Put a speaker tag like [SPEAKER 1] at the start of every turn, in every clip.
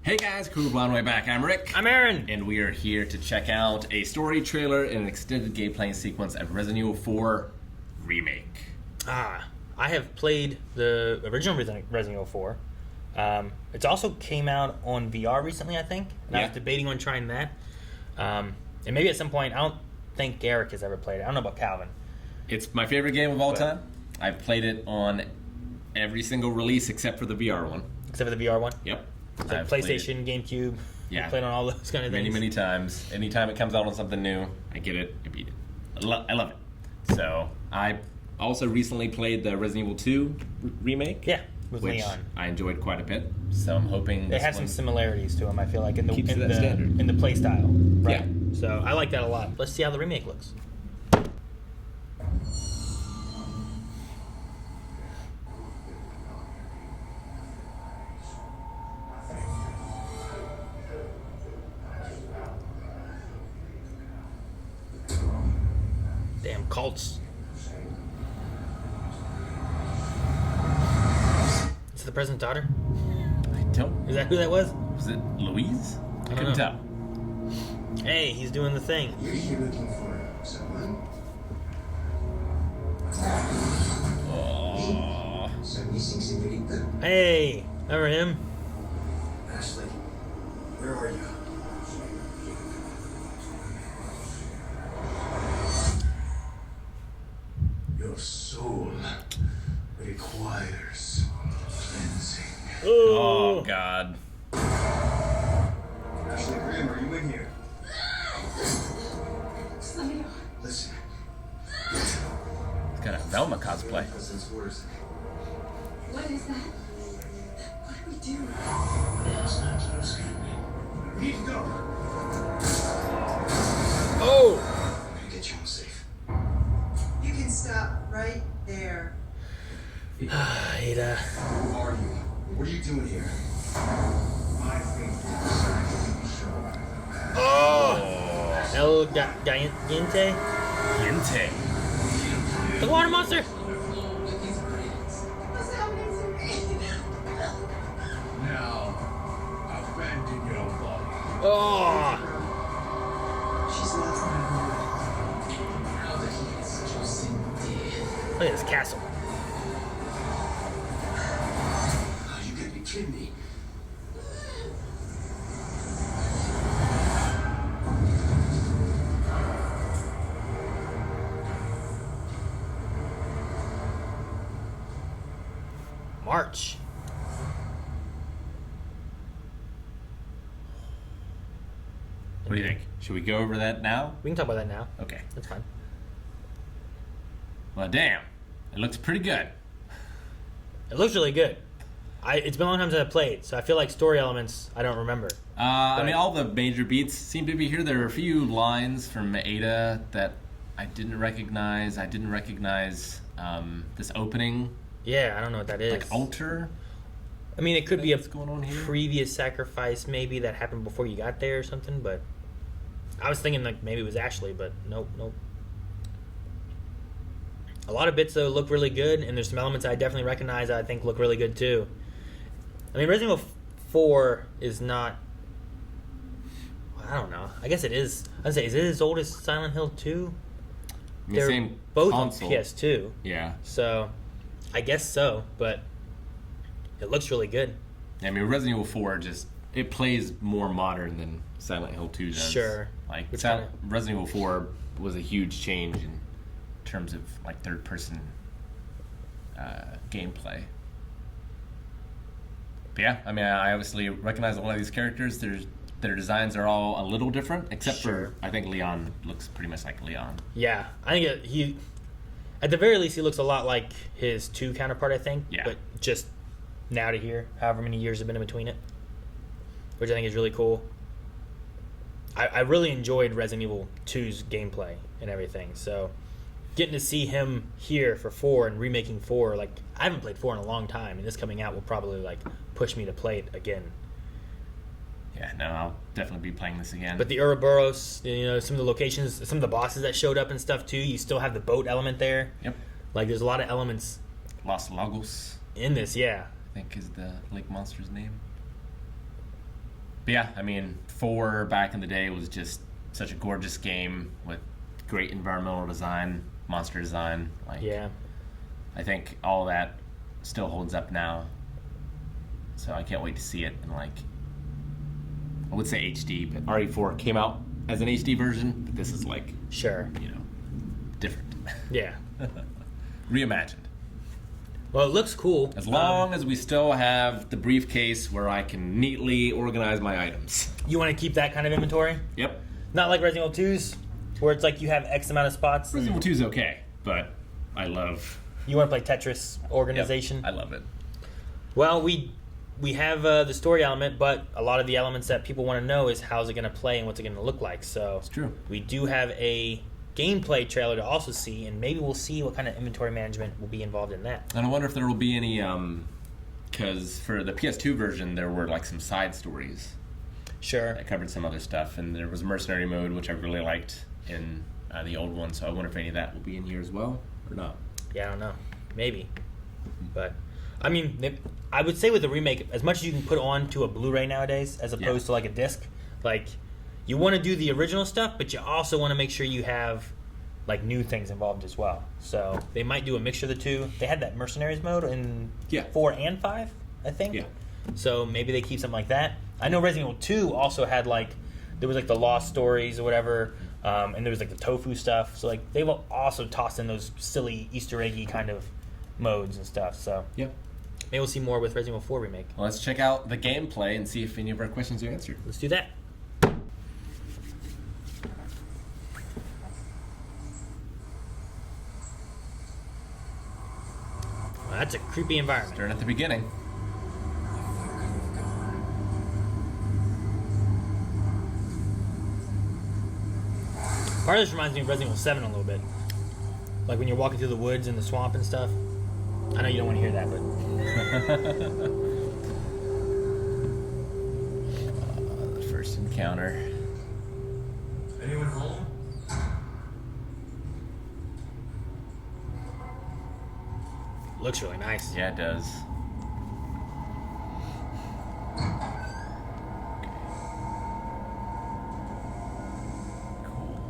[SPEAKER 1] Hey guys, cool blonde way back. I'm Rick.
[SPEAKER 2] I'm Aaron.
[SPEAKER 1] And we are here to check out a story trailer and an extended gameplay sequence of Resident Evil 4 Remake.
[SPEAKER 2] I have played the original Resident Evil 4. It's also came out on VR recently, I think. And I was debating on trying that. And maybe at some point, I don't think Eric has ever played it. I don't know about Calvin.
[SPEAKER 1] It's my favorite game of all time. I've played it on every single release except for the VR one.
[SPEAKER 2] Except for the VR one?
[SPEAKER 1] Yep.
[SPEAKER 2] So PlayStation, GameCube.
[SPEAKER 1] Yeah.
[SPEAKER 2] Played on all those kind of things.
[SPEAKER 1] Many times. Anytime it comes out on something new, I get it, I beat it. I love it. So, I also recently played the Resident Evil 2 remake.
[SPEAKER 2] Yeah, with
[SPEAKER 1] which
[SPEAKER 2] Leon.
[SPEAKER 1] I enjoyed quite a bit. So I'm hoping
[SPEAKER 2] They have some similarities to them, I feel like, in the play style. Right?
[SPEAKER 1] Yeah.
[SPEAKER 2] So I like that a lot. Let's see how the remake looks. Damn cults. Is it the president's daughter?
[SPEAKER 1] I don't.
[SPEAKER 2] Is that who that was?
[SPEAKER 1] Was it Louise? I couldn't tell.
[SPEAKER 2] Hey, he's doing the thing.
[SPEAKER 3] You're here looking for someone?
[SPEAKER 1] Oh.
[SPEAKER 3] So missing Senorita?
[SPEAKER 2] Hey, remember him?
[SPEAKER 3] Ashley, where are you? Your soul requires cleansing.
[SPEAKER 1] Oh, God.
[SPEAKER 3] Ashley Graham, are you in here? Listen.
[SPEAKER 1] It's got a Velma cosplay.
[SPEAKER 3] President's orders.
[SPEAKER 4] What is that? What do we do?
[SPEAKER 3] It's not to escape me. We need to go.
[SPEAKER 2] Oh!
[SPEAKER 3] I'm gonna get you home safe.
[SPEAKER 4] You can stop right there.
[SPEAKER 2] Ada.
[SPEAKER 3] Who are you? What are you doing here? My faith is decided to be shown.
[SPEAKER 2] Oh! El Diente?
[SPEAKER 1] Yente.
[SPEAKER 2] The water monster!
[SPEAKER 4] What's happening to me?
[SPEAKER 3] Now, abandon your body.
[SPEAKER 2] Oh!
[SPEAKER 4] She's lost my
[SPEAKER 3] Now that he has chosen death.
[SPEAKER 2] Look at this castle.
[SPEAKER 3] You gotta be kidding me.
[SPEAKER 2] March.
[SPEAKER 1] What do you think? Should we go over that now?
[SPEAKER 2] We can talk about that now.
[SPEAKER 1] Okay.
[SPEAKER 2] That's fine.
[SPEAKER 1] Well, damn. It looks pretty good.
[SPEAKER 2] It looks really good. It's been a long time since I played, so I feel like story elements I don't remember.
[SPEAKER 1] I mean, all the major beats seem to be here. There are a few lines from Ada that I didn't recognize. I didn't recognize this opening,
[SPEAKER 2] Yeah, I don't know what that is.
[SPEAKER 1] like altar.
[SPEAKER 2] I mean, it could be a
[SPEAKER 1] What's going on here?
[SPEAKER 2] previous sacrifice maybe that happened before you got there or something, but I was thinking like maybe it was Ashley, but nope. A lot of bits though look really good, and there's some elements I definitely recognize that I think look really good too. I mean, Resident Evil 4 is not. I don't know. I guess it is. I'd say, is it as old as Silent Hill 2?
[SPEAKER 1] I mean,
[SPEAKER 2] They're
[SPEAKER 1] same
[SPEAKER 2] both
[SPEAKER 1] console.
[SPEAKER 2] on PS2,
[SPEAKER 1] Yeah.
[SPEAKER 2] so I guess so. But it looks really good.
[SPEAKER 1] I mean, Resident Evil 4 it plays more modern than Silent Hill 2 does.
[SPEAKER 2] Sure.
[SPEAKER 1] Like,
[SPEAKER 2] Which
[SPEAKER 1] Resident Evil 4 was a huge change in terms of, like, third-person gameplay. But yeah, I mean, I obviously recognize a lot of these characters. Their designs are all a little different, except for, I think Leon looks pretty much like Leon.
[SPEAKER 2] Yeah, I think he, at the very least, he looks a lot like his 2 counterpart, I think.
[SPEAKER 1] Yeah.
[SPEAKER 2] But just now to here, however many years have been in between it, which I think is really cool. I really enjoyed Resident Evil 2's gameplay and everything, so getting to see him here for 4 and remaking 4, like, I haven't played 4 in a long time, and this coming out will probably, like, push me to play it again.
[SPEAKER 1] Yeah, no, I'll definitely be playing this again.
[SPEAKER 2] But the Ouroboros, some of the locations, some of the bosses that showed up and stuff too, you still have the boat element there.
[SPEAKER 1] Yep.
[SPEAKER 2] Like, there's a lot of elements
[SPEAKER 1] Los Lagos,
[SPEAKER 2] in this, yeah.
[SPEAKER 1] I think is the lake monster's name. But yeah, I mean, 4 back in the day was just such a gorgeous game with great environmental design, monster design. Like,
[SPEAKER 2] Yeah.
[SPEAKER 1] I think all that still holds up now. So I can't wait to see it in, like, I would say HD, but RE4 came out as an HD version, but this is like,
[SPEAKER 2] Sure.
[SPEAKER 1] you know, different.
[SPEAKER 2] Yeah.
[SPEAKER 1] Reimagined.
[SPEAKER 2] Well, it looks cool.
[SPEAKER 1] As long as we still have the briefcase where I can neatly organize my items.
[SPEAKER 2] You want to keep that kind of inventory?
[SPEAKER 1] Yep.
[SPEAKER 2] Not like Resident Evil 2's, where it's like you have X amount of spots.
[SPEAKER 1] Resident Evil 2 is okay, but I love...
[SPEAKER 2] You want to play Tetris organization?
[SPEAKER 1] Yep, I love it.
[SPEAKER 2] Well, we have the story element, but a lot of the elements that people want to know is how's it going to play and what's it going to look like. So
[SPEAKER 1] It's true.
[SPEAKER 2] we do have a gameplay trailer to also see, and maybe we'll see what kind of inventory management will be involved in that.
[SPEAKER 1] And I wonder if there will be any... Because for the PS2 version, there were like some side stories
[SPEAKER 2] Sure.
[SPEAKER 1] that covered some other stuff, and there was mercenary mode, which I really liked in the old one. So I wonder if any of that will be in here as well, or not.
[SPEAKER 2] Yeah, I don't know. Maybe. But, I mean, I would say with the remake, as much as you can put on to a Blu-ray nowadays, as opposed to like a disc, like, you want to do the original stuff, but you also want to make sure you have like new things involved as well. So they might do a mixture of the two. They had that mercenaries mode in 4 and 5, I think.
[SPEAKER 1] Yeah.
[SPEAKER 2] So maybe they keep something like that. I know Resident Evil 2 also had like, there was like the lost stories or whatever, and there was like the tofu stuff. So like they've also tossed in those silly Easter eggy kind of modes and stuff. So
[SPEAKER 1] Yep.
[SPEAKER 2] maybe we'll see more with Resident Evil 4 remake.
[SPEAKER 1] Well, let's check out the gameplay and see if any of our questions are answered.
[SPEAKER 2] Let's do that. Well, that's a creepy environment.
[SPEAKER 1] Starting at the beginning.
[SPEAKER 2] Part of this reminds me of Resident Evil 7 a little bit. Like when you're walking through the woods and the swamp and stuff. I know you don't want to hear that, but...
[SPEAKER 1] The first encounter.
[SPEAKER 3] Anyone home?
[SPEAKER 2] Looks really nice.
[SPEAKER 1] Yeah, it does. Cool.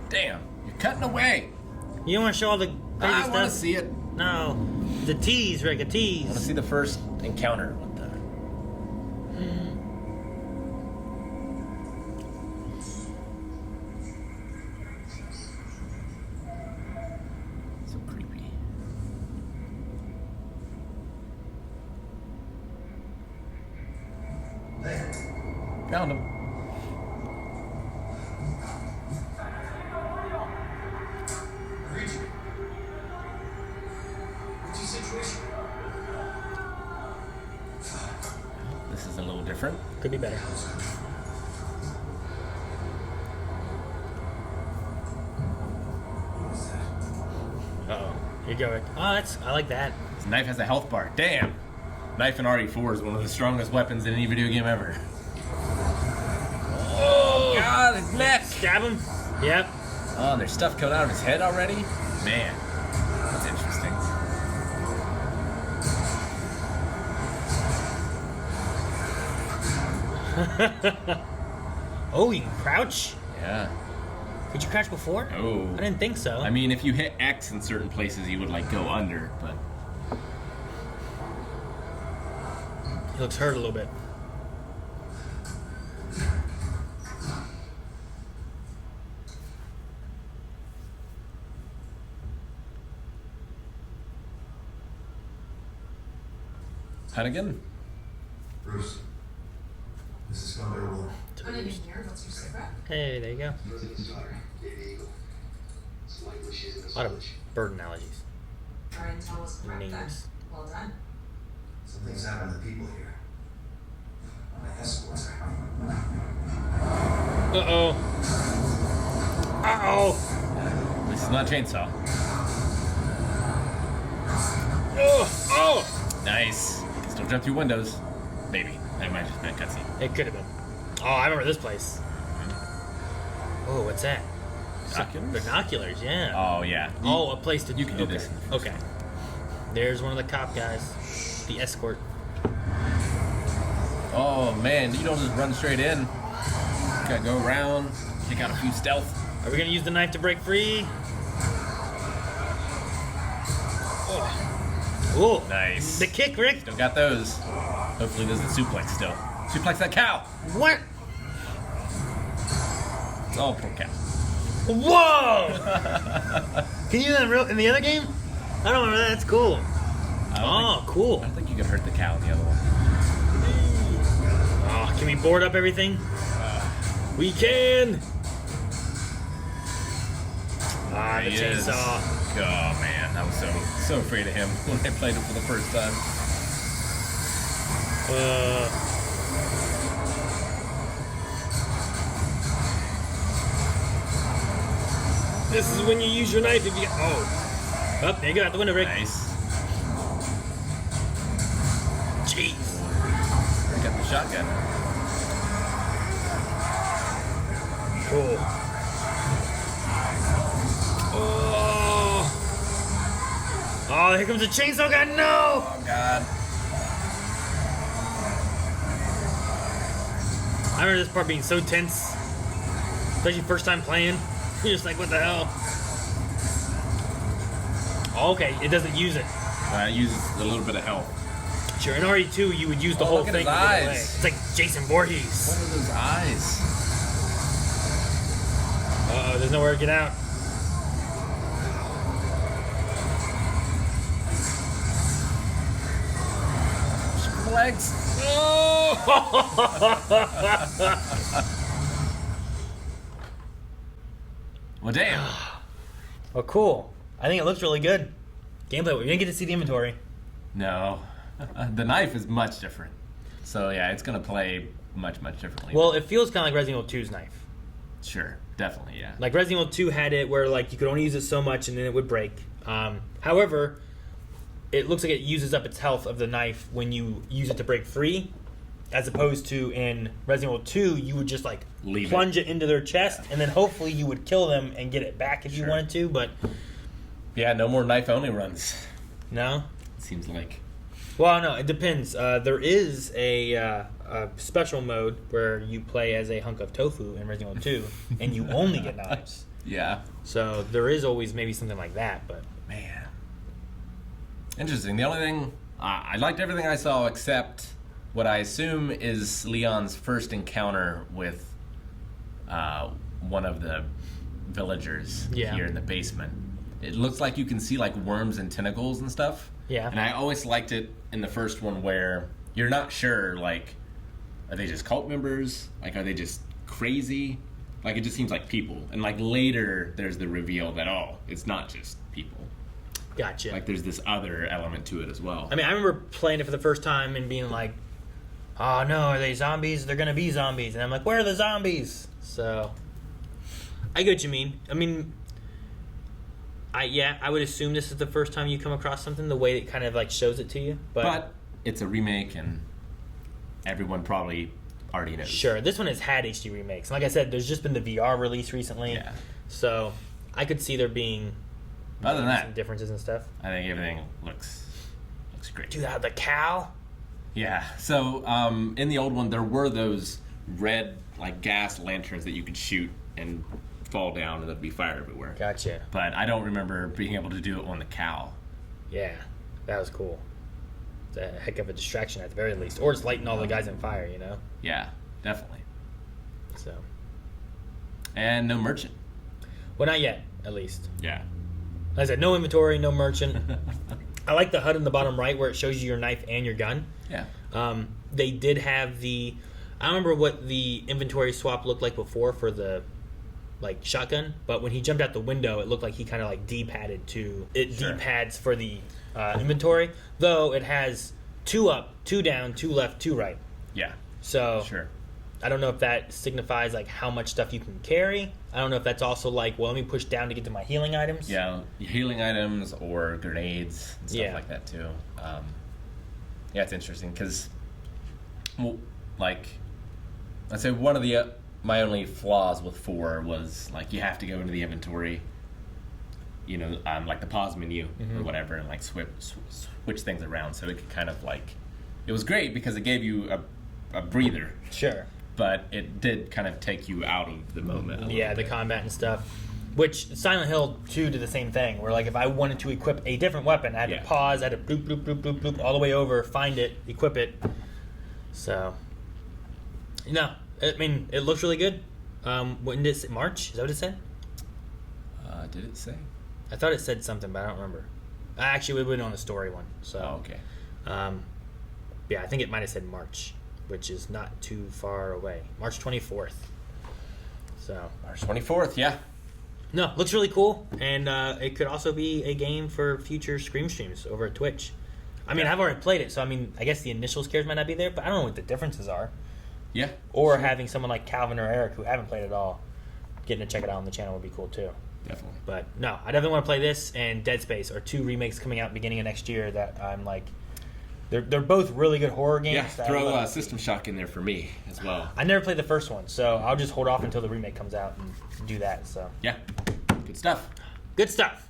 [SPEAKER 1] Damn, you're cutting away.
[SPEAKER 2] You don't want to show all the crazy
[SPEAKER 1] I
[SPEAKER 2] stuff?
[SPEAKER 1] want to see it.
[SPEAKER 2] No. The tease, Rick, a
[SPEAKER 1] I want to
[SPEAKER 2] tease.
[SPEAKER 1] see the first encounter. What the? So creepy.
[SPEAKER 3] There.
[SPEAKER 1] Found him.
[SPEAKER 3] I read you. What's your situation?
[SPEAKER 1] This is a little different.
[SPEAKER 2] Could be better.
[SPEAKER 3] What was that?
[SPEAKER 2] Uh-oh. Here you go, Rick. Oh, I like that.
[SPEAKER 1] This knife has a health bar. Damn. Knife in RE4 is one of the strongest weapons in any video game ever. Oh, God, his neck.
[SPEAKER 2] Stab him? Yep.
[SPEAKER 1] Oh, and there's stuff coming out of his head already? Man, that's interesting.
[SPEAKER 2] Oh, you can crouch?
[SPEAKER 1] Yeah.
[SPEAKER 2] Could you crouch before?
[SPEAKER 1] Oh.
[SPEAKER 2] I didn't think so.
[SPEAKER 1] I mean, if you hit X in certain places, you would, like, go under, but...
[SPEAKER 2] He looks hurt a little bit.
[SPEAKER 1] Hunnigan?
[SPEAKER 3] Bruce. This is Scully Wool.
[SPEAKER 4] I'm in here. What's your secret?
[SPEAKER 2] Hey, there you go.
[SPEAKER 5] President's daughter, Lady Eagle. It's likely she's in the
[SPEAKER 2] A lot of
[SPEAKER 5] village.
[SPEAKER 2] bird analogies.
[SPEAKER 4] Our intel was correct then.
[SPEAKER 2] Names.
[SPEAKER 4] Well done.
[SPEAKER 3] Something's happened to people here. My escorts are...
[SPEAKER 2] Uh-oh. Uh-oh.
[SPEAKER 1] This is not chainsaw.
[SPEAKER 2] Oh! Oh!
[SPEAKER 1] Nice. Still jump through windows. Maybe. That might just been a cutscene.
[SPEAKER 2] It could have been. Oh, I remember this place. Oh, what's that?
[SPEAKER 1] Binoculars?
[SPEAKER 2] Binoculars, yeah.
[SPEAKER 1] Oh, yeah.
[SPEAKER 2] Oh, a place to...
[SPEAKER 1] You can do
[SPEAKER 2] okay.
[SPEAKER 1] this in the first
[SPEAKER 2] Okay. There's one of the cop guys. The escort.
[SPEAKER 1] Oh, Oh man, you don't just run straight in. You gotta go around, take out a few stealth.
[SPEAKER 2] Are we gonna use the knife to break free? Oh,
[SPEAKER 1] Nice.
[SPEAKER 2] the kick, Rick.
[SPEAKER 1] Still got those. Hopefully there's a suplex still. Suplex that cow.
[SPEAKER 2] What?
[SPEAKER 1] It's all poor cow.
[SPEAKER 2] Whoa! Can you do that in the other game? I don't remember that. That's cool. Cool.
[SPEAKER 1] I don't think you could hurt the cow in the other one.
[SPEAKER 2] Oh, can we board up everything? We can. Ah, the
[SPEAKER 1] He is.
[SPEAKER 2] chainsaw.
[SPEAKER 1] Oh man, I was so afraid of him when I played it for the first time.
[SPEAKER 2] This is when you use your knife if you. Oh, there you go out the window, Rick.
[SPEAKER 1] Nice.
[SPEAKER 2] Jeez.
[SPEAKER 1] Got the shotgun.
[SPEAKER 2] Cool. Oh, here comes the chainsaw guy. No.
[SPEAKER 1] Oh god.
[SPEAKER 2] I remember this part being so tense, especially first time playing. You're just like, what the hell? Oh, okay, it doesn't use it.
[SPEAKER 1] It uses a little bit of health.
[SPEAKER 2] Sure, in RE2, you would use the whole
[SPEAKER 1] look at
[SPEAKER 2] thing.
[SPEAKER 1] his
[SPEAKER 2] to get away.
[SPEAKER 1] eyes.
[SPEAKER 2] It's like Jason Voorhees.
[SPEAKER 1] What are those eyes?
[SPEAKER 2] Uh-oh, there's nowhere to get out.
[SPEAKER 1] Legs. Well, damn.
[SPEAKER 2] Oh, cool. I think it looks really good. Gameplay, we didn't get to see the inventory.
[SPEAKER 1] No. The knife is much different. So, yeah, it's going to play much, much differently.
[SPEAKER 2] Well, it feels kind of like Resident Evil 2's knife.
[SPEAKER 1] Sure. Definitely, yeah.
[SPEAKER 2] Like Resident Evil 2 had it where like you could only use it so much and then it would break. However, it looks like it uses up its health of the knife when you use it to break free, as opposed to in Resident Evil 2, you would just like
[SPEAKER 1] Leave
[SPEAKER 2] plunge it into their chest and then hopefully you would kill them and get it back if you
[SPEAKER 1] Sure.
[SPEAKER 2] wanted to, but
[SPEAKER 1] Yeah, no more knife-only runs.
[SPEAKER 2] no.
[SPEAKER 1] It seems like.
[SPEAKER 2] Well, no, it depends. There is a special mode where you play as a hunk of tofu in Resident Evil 2 and you only get knives.
[SPEAKER 1] Yeah.
[SPEAKER 2] So there is always maybe something like that, but
[SPEAKER 1] Man. Interesting. The only thing, I liked everything I saw except what I assume is Leon's first encounter with one of the villagers here in the basement. It looks like you can see like worms and tentacles and stuff.
[SPEAKER 2] Yeah.
[SPEAKER 1] And I always liked it in the first one where you're not sure, like, are they just cult members? Like, are they just crazy? Like, it just seems like people. And like later, there's the reveal that, oh, it's not just people.
[SPEAKER 2] gotcha.
[SPEAKER 1] Like there's this other element to it as well.
[SPEAKER 2] I mean, I remember playing it for the first time and being like, oh no, are they zombies? They're gonna be zombies. And I'm like, where are the zombies? So, I get what you mean. I mean, I would assume this is the first time you come across something, the way it kind of like shows it to you.
[SPEAKER 1] But it's a remake and everyone probably already knows.
[SPEAKER 2] Sure, this one has had HD remakes. And like I said, there's just been the VR release recently.
[SPEAKER 1] Yeah.
[SPEAKER 2] So, I could see there being
[SPEAKER 1] Other than
[SPEAKER 2] some
[SPEAKER 1] that,
[SPEAKER 2] differences and stuff.
[SPEAKER 1] I think everything looks great.
[SPEAKER 2] Dude, the cow?
[SPEAKER 1] Yeah. So in the old one, there were those red like gas lanterns that you could shoot and fall down, and there'd be fire everywhere.
[SPEAKER 2] Gotcha.
[SPEAKER 1] But I don't remember being able to do it on the cow.
[SPEAKER 2] Yeah, that was cool. It's a heck of a distraction at the very least. Or just lighting all the guys on fire, you know?
[SPEAKER 1] Yeah, definitely.
[SPEAKER 2] So.
[SPEAKER 1] And no merchant.
[SPEAKER 2] Well, not yet, at least.
[SPEAKER 1] Yeah.
[SPEAKER 2] Like I said, no inventory, no merchant. I like the HUD in the bottom right where it shows you your knife and your gun.
[SPEAKER 1] Yeah.
[SPEAKER 2] They did have the... I don't remember what the inventory swap looked like before for the like shotgun, but when he jumped out the window, it looked like he kind of like D-padded to... It
[SPEAKER 1] Sure.
[SPEAKER 2] D-pads for the inventory, though it has 2 up, 2 down, 2 left, 2 right.
[SPEAKER 1] Yeah.
[SPEAKER 2] So...
[SPEAKER 1] Sure.
[SPEAKER 2] I don't know if that signifies like how much stuff you can carry. I don't know if that's also like, well, let me push down to get to my healing items.
[SPEAKER 1] Yeah, healing items or grenades and stuff like that too. Yeah, it's interesting because, well, like, I'd say one of the my only flaws with 4 was like you have to go into the inventory, you know, like the pause menu or whatever, and like switch things around. So it could kind of like, it was great because it gave you a a breather,
[SPEAKER 2] Sure.
[SPEAKER 1] but it did kind of take you out of the moment. a
[SPEAKER 2] Yeah,
[SPEAKER 1] little
[SPEAKER 2] the
[SPEAKER 1] bit.
[SPEAKER 2] combat and stuff. Which Silent Hill 2 did the same thing, where like if I wanted to equip a different weapon, I had
[SPEAKER 1] Yeah.
[SPEAKER 2] to pause, I had to bloop, bloop, bloop, bloop, bloop, all the way over, find it, equip it. So, no, I mean, it looks really good. When did it say? March? Is that what it said?
[SPEAKER 1] Did it say?
[SPEAKER 2] I thought it said something, but I don't remember. Actually, we went on the story one. So,
[SPEAKER 1] Oh, okay.
[SPEAKER 2] yeah, I think it might have said March, which is not too far away. March 24th. So,
[SPEAKER 1] March 24th, yeah.
[SPEAKER 2] no, looks really cool, and it could also be a game for future Scream streams over at Twitch. I mean, I've already played it, so I mean, I guess the initial scares might not be there, but I don't know what the differences are.
[SPEAKER 1] Yeah.
[SPEAKER 2] Or having someone like Calvin or Eric who haven't played it all getting to check it out on the channel would be cool too.
[SPEAKER 1] Definitely.
[SPEAKER 2] But no, I definitely want to play this and Dead Space are two remakes coming out beginning of next year that I'm like, they're both really good horror games.
[SPEAKER 1] Yeah,
[SPEAKER 2] that
[SPEAKER 1] throw
[SPEAKER 2] I love.
[SPEAKER 1] System Shock in there for me as well.
[SPEAKER 2] I never played the first one, so I'll just hold off until the remake comes out and do that. So
[SPEAKER 1] Yeah, good stuff.
[SPEAKER 2] good stuff.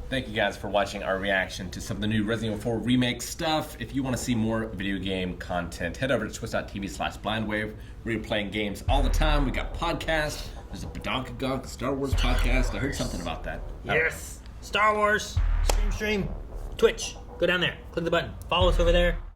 [SPEAKER 1] Thank you guys for watching our reaction to some of the new Resident Evil 4 remake stuff. If you want to see more video game content, head over to twitch.tv/blindwave. We're playing games all the time. We got podcasts. There's a Badonkagonk Star Wars podcast. I heard something about that.
[SPEAKER 2] Yes, Star Wars stream, Twitch. Go down there, click the button, follow us over there.